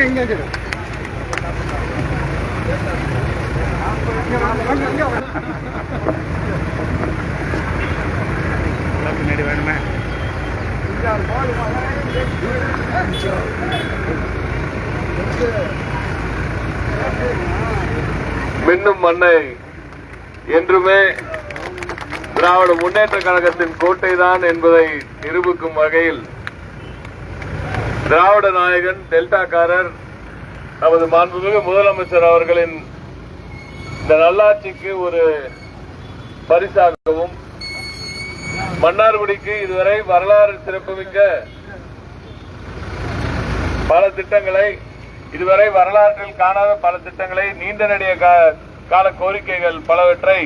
பின்னாடி வேணுமே. மின்னும் மண்ணை என்றுமே திராவிட முன்னேற்ற கழகத்தின் கோட்டைதான் என்பதை நிரூபிக்கும் வகையில் திராவிட நாயகன் டெல்டாக்காரர் நமது மாண்புமிகு முதலமைச்சர் அவர்களின் இந்த நல்லாட்சிக்கு ஒரு பரிசாகவும் மன்னார்குடிக்கு இதுவரை வரலாறு சிறப்புமிக்க பல திட்டங்களை, இதுவரை வரலாற்றில் காணாத பல திட்டங்களை, நீண்ட நெடிய கால கோரிக்கைகள் பலவற்றை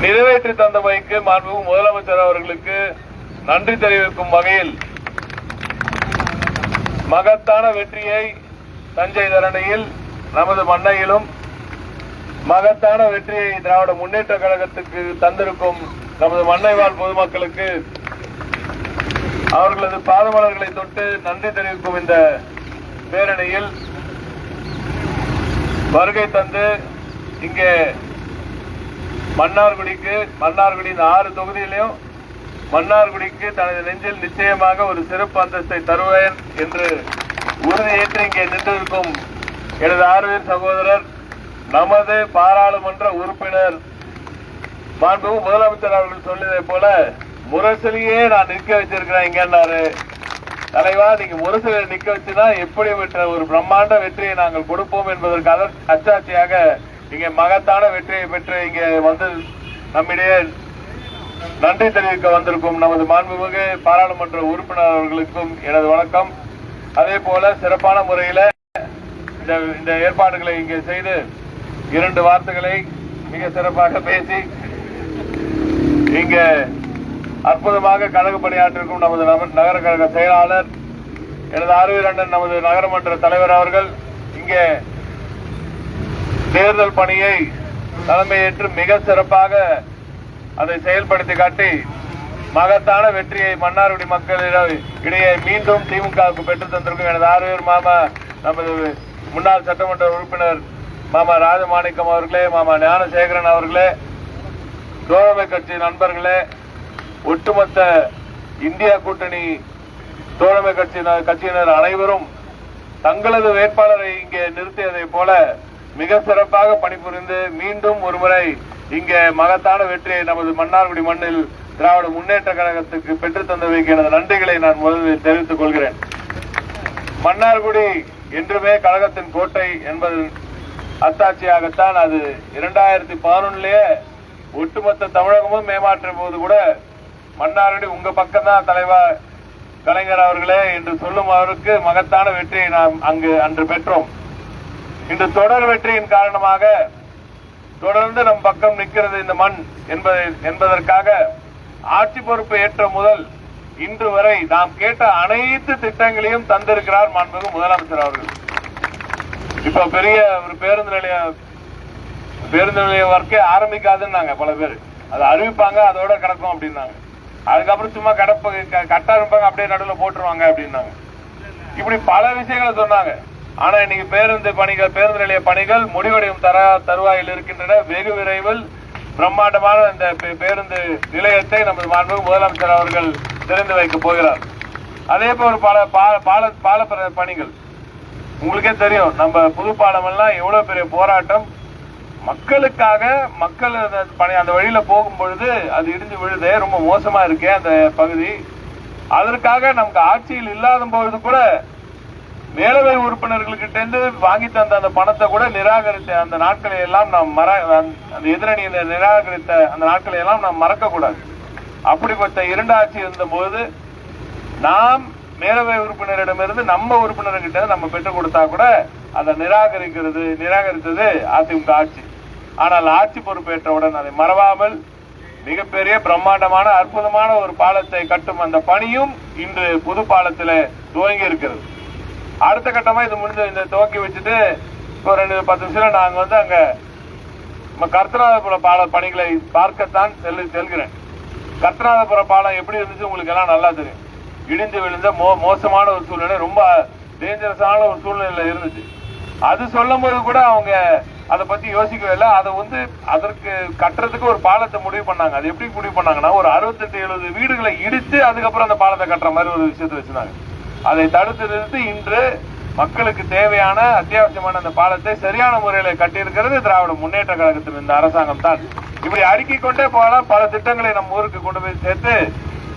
நிறைவேற்றி தந்தமைக்கு மாண்புமிகு முதலமைச்சர் அவர்களுக்கு நன்றி தெரிவிக்கும் வகையில் மகத்தான வெற்றியை தஞ்சை தரணியில் நமது மண்ணையிலும் மகத்தான வெற்றியை திராவிட முன்னேற்ற கழகத்துக்கு தந்திருக்கும் நமது மண்ணை வாழ் பொதுமக்களுக்கு அவர்களது பாதமலர்களை தொட்டு நன்றி தெரிவிக்கும் இந்த பேரணியில் வருகை தந்து இங்கே மன்னார்குடியின் 6 தொகுதியிலும் மன்னார்குடிக்கு தனது நெஞ்சில் நிச்சயமாக ஒரு சிறப்பு அந்தஸ்தை தருவேன் என்று உறுதியேற்று இங்கே நின்றிருக்கும் எனது ஆர்வீர் சகோதரர், நமது பாராளுமன்ற உறுப்பினர் மாண்புமிகு முதலமைச்சர் அவர்கள் சொல்லியதை போல முரசொலியே நான் நிற்க வச்சிருக்கிறேன் இங்கன்னாரு. தலைவா, நீங்க முரசொலியை நிற்க வச்சுனா எப்படி ஒரு பிரம்மாண்ட வெற்றியை நாங்கள் கொடுப்போம் என்பதற்கு அச்சாட்சியாக இங்கே மகத்தான வெற்றியை பெற்று இங்கே வந்து நம்மிடையே நன்றி தெரிவிக்க வந்திருக்கும் நமது மாண்புமிகு பாராளுமன்ற உறுப்பினர் அவர்களுக்கும் எனது வணக்கம். அதே போல சிறப்பான முறையில் இந்த ஏற்பாடுகளை இங்கே செய்து 2 வார்த்தைகளை மிக சிறப்பாக பேசி இங்கே அற்புதமாக கழக பணியாற்றிருக்கும் நமது நகர கழக செயலாளர் எனது ஆர்வீர் அண்ணன் நமது நகரமன்ற தலைவர் அவர்கள் இங்கே தேர்தல் பணியை தலைமையேற்று மிக சிறப்பாக அதை செயல்படுத்தி காட்டி மகத்தான வெற்றியை மன்னார்குடி மக்களிடையே மீண்டும் திமுகவுக்கு பெற்றுத் தந்திருக்கும் எனது ஆர்வீர் மாமா நமது முன்னாள் சட்டமன்ற உறுப்பினர் மாமா ராஜமாணிக்கம் அவர்களே, மாமா ஞானசேகரன் அவர்களே, தோழமை கட்சி நண்பர்களே, ஒட்டுமொத்த இந்தியா கூட்டணி தோழமை கட்சியினர் அனைவரும் தங்களது வேட்பாளரை இங்கே நிறுத்தியதை போல மிக சிறப்பாக பணிபுரிந்து மீண்டும் ஒருமுறை இங்கே மகத்தான வெற்றியை நமது மன்னார்குடி மண்ணில் திராவிட முன்னேற்ற கழகத்துக்கு பெற்றுத் தந்தவைக்கு எனது நன்றிகளை நான் முதலில் தெரிவித்துக் கொள்கிறேன். மன்னார்குடி என்றுமே கழகத்தின் கோட்டை என்பது அத்தாட்சியாகத்தான் அது 2011 ஒட்டுமொத்த தமிழகமும் ஏமாற்றிய போது கூட மன்னார்குடி உங்க பக்கம் தான் தலைவர் கலைஞர் அவர்களே என்று சொல்லும் அவருக்கு மகத்தான வெற்றியை நாம் அன்று பெற்றோம். இன்று தொடர் வெற்றியின் காரணமாக தொடர்ந்து நம் பக்கம் நிற்கிறது இந்த மண் என்பதற்காக ஆட்சி பொறுப்பு ஏற்ற முதல் இன்று வரை நாம் கேட்ட அனைத்து திட்டங்களையும் தந்திருக்கிறார் மாண்புமிகு முதலமைச்சர் அவர்கள். இப்ப பெரிய ஒரு பேருந்து நிலைய ஒர்க்கே ஆரம்பிக்காதுன்னாங்க பல பேர். அதை அறிவிப்பாங்க, அதோட கிடக்கும் அப்படின்னாங்க. அதுக்கப்புறம் சும்மா கட்டா இருப்பாங்க, அப்படியே நடுவில் போட்டுருவாங்க அப்படின்னாங்க. இப்படி பல விஷயங்களை சொன்னாங்க. ஆனா இன்னைக்கு பேருந்து நிலைய பணிகள் முடிவடையும் தருவாயில் இருக்கின்றன. வெகு விரைவில் பிரம்மாண்டமான இந்த பேருந்து நிலையத்தை நமது மாண்புமிகு முதலமைச்சர் அவர்கள் திறந்து வைக்க போகிறார். அதே போல பால பணிகள் உங்களுக்கே தெரியும். நம்ம புது பாலம் எல்லாம் எவ்வளவு பெரிய போராட்டம், மக்களுக்காக மக்கள் அந்த வழியில போகும் பொழுது அது இடிஞ்சு விழுது, ரொம்ப மோசமா இருக்கே அந்த பகுதி. அதற்காக நமக்கு ஆட்சியில் இல்லாத பொழுது கூட மேலவை உறுப்பினர்கள்கிட்ட இருந்து வாங்கி தந்த அந்த பணத்தை கூட நிராகரித்த அந்த நாட்களை எல்லாம் நாம் அந்த எதிரணியை நிராகரித்த அந்த நாட்களை எல்லாம் நாம் மறக்க கூடாது. அப்படிப்பட்ட 2 ஆட்சி இருந்த போது நாம் மேலவை உறுப்பினரிடமிருந்து நம்ம உறுப்பினர்கிட்ட நம்ம பெற்றுக் கொடுத்தா கூட அதை நிராகரித்தது அதிமுக ஆட்சி. ஆனால் ஆட்சி பொறுப்பேற்றவுடன் அதை மறவாமல் மிகப்பெரிய பிரம்மாண்டமான அற்புதமான ஒரு பாலத்தை கட்டும் அந்த பணியும் இன்று புது பாலத்தில் துவங்கி இருக்கிறது. அடுத்த கட்டமா இது இந்த துவக்கி வச்சுட்டு ஒரு 10 நிமிஷம் நாங்க அங்க கர்த்தநாதபுரம் பால பணிகளை பார்க்கத்தான் செல்கிறேன். கர்த்தநாதபுரம் பாலம் எப்படி இருந்துச்சு உங்களுக்கு எல்லாம் நல்லா தெரியும். இடிந்து விழுந்த மோசமான ஒரு சூழ்நிலை, ரொம்ப டேஞ்சரஸான ஒரு சூழ்நிலையில இருந்துச்சு. அது சொல்லும் போது கூட அவங்க அதை பத்தி யோசிக்கவே இல்லை. அதை அதற்கு கட்டுறதுக்கு ஒரு பாலத்தை முடிவு பண்ணாங்க. அது எப்படி முடிவு பண்ணாங்கன்னா, ஒரு 68-70 வீடுகளை இடித்து அதுக்கப்புறம் அந்த பாலத்தை கட்டுற மாதிரி ஒரு விஷயத்தை வச்சிருந்தாங்க. அதை தடுத்து நிறுத்தி இன்று மக்களுக்கு தேவையான அத்தியாவசியமான அந்த பாலத்தை சரியான முறையில கட்டியிருக்கிறது திராவிட முன்னேற்ற கழகத்தில் இந்த அரசாங்கம் தான். இப்படி அடுக்கிக் கொண்டே போகலாம். பல திட்டங்களை நம்ம ஊருக்கு கொண்டு போய் சேர்த்து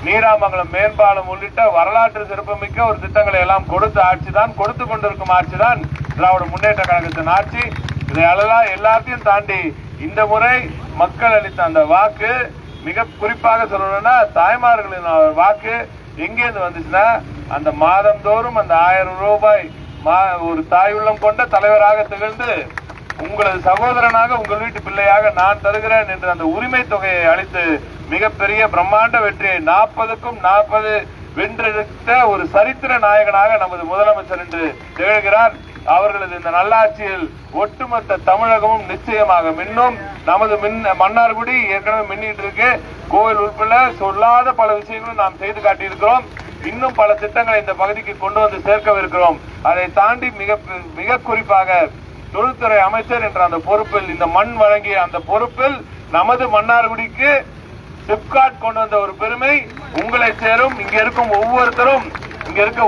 நீராமங்கலம் மேம்பாலம் உள்ளிட்ட வரலாற்று சிறப்புமிக்க ஒரு திட்டங்களை எல்லாம் கொடுத்த ஆட்சிதான், கொடுத்து கொண்டிருக்கும் ஆட்சிதான் திராவிட முன்னேற்ற கழகத்தின் ஆட்சி. இதையெல்லாம் எல்லாத்தையும் தாண்டி இந்த முறை மக்கள் அளித்த அந்த வாக்கு, மிக குறிப்பாக சொல்லணும்னா தாய்மார்களின் வாக்கு எங்கேருந்து வந்துச்சுன்னா, அந்த மாதந்தோறும் அந்த 1000 ரூபாய் ஒரு தாயுள்ளம் கொண்ட தலைவராக திகழ்ந்து உங்களது சகோதரனாக உங்கள் வீட்டு பிள்ளையாக நான் தருகிறேன் என்று அந்த உரிமை தொகையை அளித்து மிகப்பெரிய பிரம்மாண்ட வெற்றியை 40க்கும் 40 வென்றெடுத்த ஒரு சரித்திர நாயகனாக நமது முதலமைச்சர் என்று திகழ்கிறார். அவர்களது இந்த நல்லாட்சியில் ஒட்டுமொத்த தமிழகமும் நிச்சயமாக மின்னும். நமது மன்னார்குடி ஏற்கனவே மின்னிட்டு இருக்கு. கோவில் உட்பட சொல்லாத பல விஷயங்களும் நாம் செய்து காட்டியிருக்கிறோம். இன்னும் பல திட்டங்களை இந்த பகுதிக்கு கொண்டு வந்து சேர்க்கவிருக்கிறோம். அதை தாண்டி மிக குறிப்பாக தொழில்துறை அமைச்சர் என்ற அந்த பொறுப்பில், இந்த மண் வழங்கிய அந்த பொறுப்பில் நமது மன்னார்குடிக்கு சிப்காட் கொண்டு வந்த ஒரு பெருமை உங்களை சேரும். இங்க இருக்க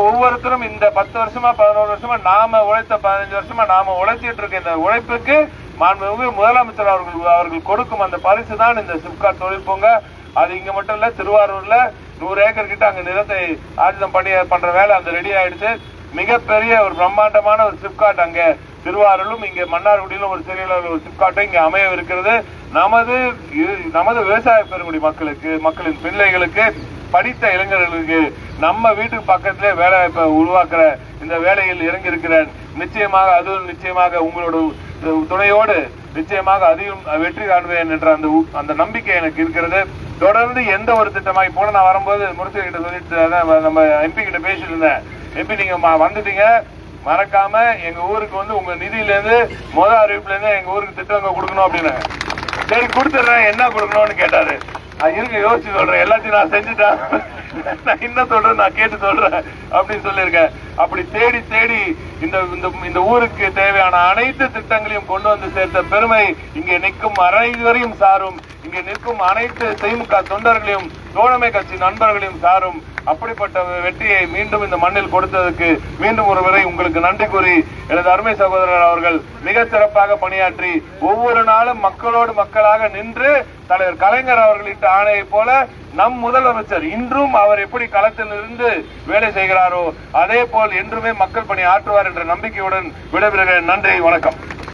ஒவ்வொருத்தரும் இந்த 10 வருஷமா 11 வருஷமா நாம உழைத்த 15 வருஷமா நாம உழைச்சிட்டு இருக்க இந்த உழைப்புக்கு மாண்புமிகு முதலமைச்சர் அவர்கள் கொடுக்கும் அந்த பரிசு தான் இந்த சிப்காட் தொழில் பூங்கா. அது இங்க மட்டும் இல்ல, திருவாரூர்ல 100 ஏக்கர் கிட்ட அங்க நிலத்தை ஆயுதம் பண்ற வேலை அந்த ரெடி ஆயிடுச்சு. மிகப்பெரிய ஒரு பிரம்மாண்டமான ஒரு சிப்காட் அங்க திருவாரூரும் இங்க மன்னார்குடியிலும் ஒரு சிறிய ஒரு சிப்காட்டும் இங்க அமைய இருக்கிறது. நமது விவசாய பெருங்குடி மக்களின் பிள்ளைகளுக்கு, படித்த இளைஞர்களுக்கு நம்ம வீட்டுக்கு பக்கத்திலே வேலை வாய்ப்பை உருவாக்குற இந்த வேலையில் இறங்கி இருக்கிறேன். நிச்சயமாக உங்களோட துணையோடு நிச்சயமாக அதையும் வெற்றி காண்பேன் என்ற அந்த நம்பிக்கை எனக்கு இருக்கிறது. தொடர்ந்து எந்த ஒரு திட்டமாக போன நான் வரும்போது முரசு கிட்ட சொல்லிட்டு நம்ம எம்பி கிட்ட பேசிட்டு இருந்தேன். எம்பி நீங்க வந்துட்டீங்க, மறக்காம எங்க ஊருக்கு உங்க நிதியில இருந்து அறிவிப்புல இருந்து எங்க ஊருக்கு திட்டங்க கொடுக்கணும் அப்படின்னு. சரி கொடுத்துடுறேன், என்ன கொடுக்கணும்னு கேட்டாரு. இருங்க யோசிச்சு சொல்றேன், எல்லாத்தையும் நான் செஞ்சுட்டேன், நான் என்ன சொல்றேன் நான் கேட்டு சொல்றேன் அப்படின்னு சொல்லியிருக்கேன். அப்படி தேடி இந்த ஊருக்கு தேவையான அனைத்து திட்டங்களையும் கொண்டு வந்து சேர்த்த பெருமை இங்கே நிற்கும் அனைவரையும் சாரும். இங்கே நிற்கும் அனைத்து திமுக தொண்டர்களையும் தோழமை கட்சி நண்பர்களையும் சாரும். அப்படிப்பட்ட வெற்றியை மீண்டும் இந்த மண்ணில் கொடுத்ததற்கு மீண்டும் ஒருவரை உங்களுக்கு நன்றி கூறி, எனது அருமை சகோதரர் அவர்கள் மிக சிறப்பாக பணியாற்றி ஒவ்வொரு நாளும் மக்களோடு மக்களாக நின்று தலைவர் கலைஞர் அவர்களிட்ட ஆணையை போல நம் முதலமைச்சர் இன்றும் அவர் எப்படி களத்தில் இருந்து வேலை செய்கிறாரோ அதே போல் என்றுமே மக்கள் பணி ஆற்றுவார் என்ற நம்பிக்கையுடன் விடைபெறுகிறேன். நன்றி, வணக்கம்.